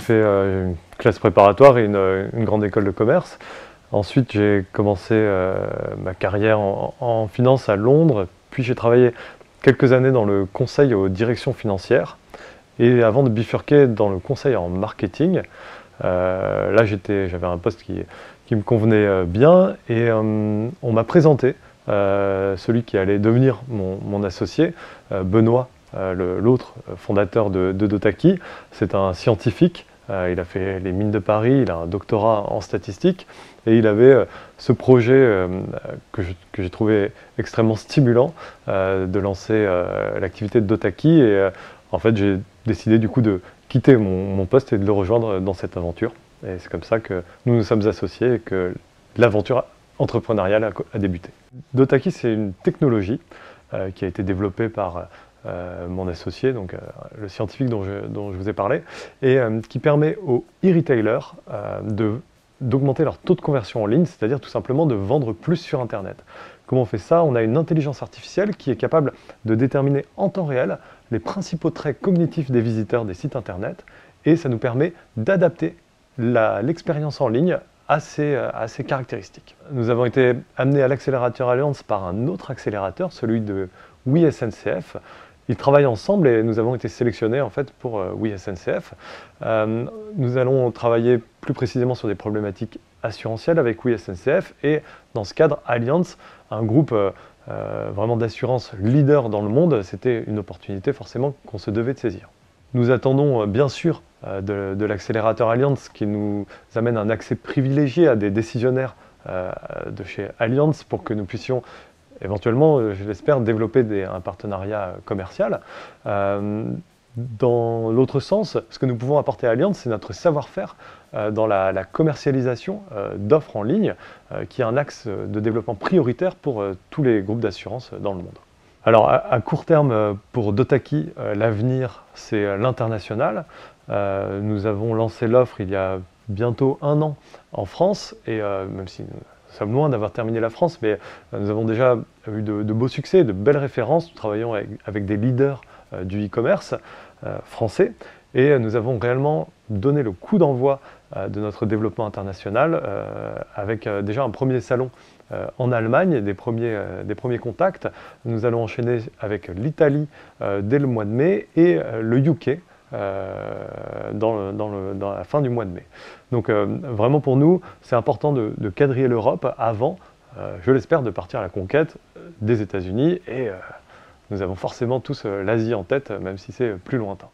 fait une classe préparatoire et une grande école de commerce. Ensuite, j'ai commencé ma carrière en finance à Londres, puis j'ai travaillé quelques années dans le conseil aux directions financières, et avant de bifurquer dans le conseil en marketing, là j'avais un poste qui me convenait bien, et on m'a présenté celui qui allait devenir mon associé, Benoît, l'autre fondateur de Dotaki. C'est un scientifique, il a fait les mines de Paris, il a un doctorat en statistique, et il avait ce projet que j'ai trouvé extrêmement stimulant, de lancer l'activité de Dotaki, et en fait j'ai décidé du coup de quitter mon poste et de le rejoindre dans cette aventure. Et c'est comme ça que nous nous sommes associés et que l'aventure entrepreneuriale a débuté. Dotaki, c'est une technologie qui a été développée par mon associé, donc le scientifique dont je vous ai parlé, et qui permet aux e-retailers d'augmenter leur taux de conversion en ligne, c'est-à-dire tout simplement de vendre plus sur Internet. Comment on fait ça? On a une intelligence artificielle qui est capable de déterminer en temps réel les principaux traits cognitifs des visiteurs des sites Internet, et ça nous permet d'adapter l'expérience en ligne à ces caractéristiques. Nous avons été amenés à l'accélérateur Allianz par un autre accélérateur, celui de WeSNCF. Ils travaillent ensemble et nous avons été sélectionnés en fait pour WeSNCF. Nous allons travailler plus précisément sur des problématiques assurantielles avec WeSNCF, et dans ce cadre, Allianz, un groupe vraiment d'assurance leader dans le monde, c'était une opportunité forcément qu'on se devait de saisir. Nous attendons bien sûr de l'accélérateur Allianz qui nous amène un accès privilégié à des décisionnaires de chez Allianz pour que nous puissions éventuellement, je l'espère, développer un partenariat commercial. Dans l'autre sens, ce que nous pouvons apporter à Allianz, c'est notre savoir-faire dans la commercialisation d'offres en ligne, qui est un axe de développement prioritaire pour tous les groupes d'assurance dans le monde. Alors à court terme, pour Dotaki, l'avenir c'est l'international. Nous avons lancé l'offre il y a bientôt 1 an en France, et même si nous sommes loin d'avoir terminé la France, mais nous avons déjà eu de beaux succès, de belles références. Nous travaillons avec des leaders du e-commerce français, et nous avons réellement donné le coup d'envoi de notre développement international avec déjà un premier salon en Allemagne, des premiers contacts. Nous allons enchaîner avec l'Italie dès le mois de mai, et le UK dans la fin du mois de mai. Donc vraiment pour nous, c'est important de quadriller l'Europe avant, je l'espère, de partir à la conquête des États-Unis, et nous avons forcément tous l'Asie en tête, même si c'est plus lointain.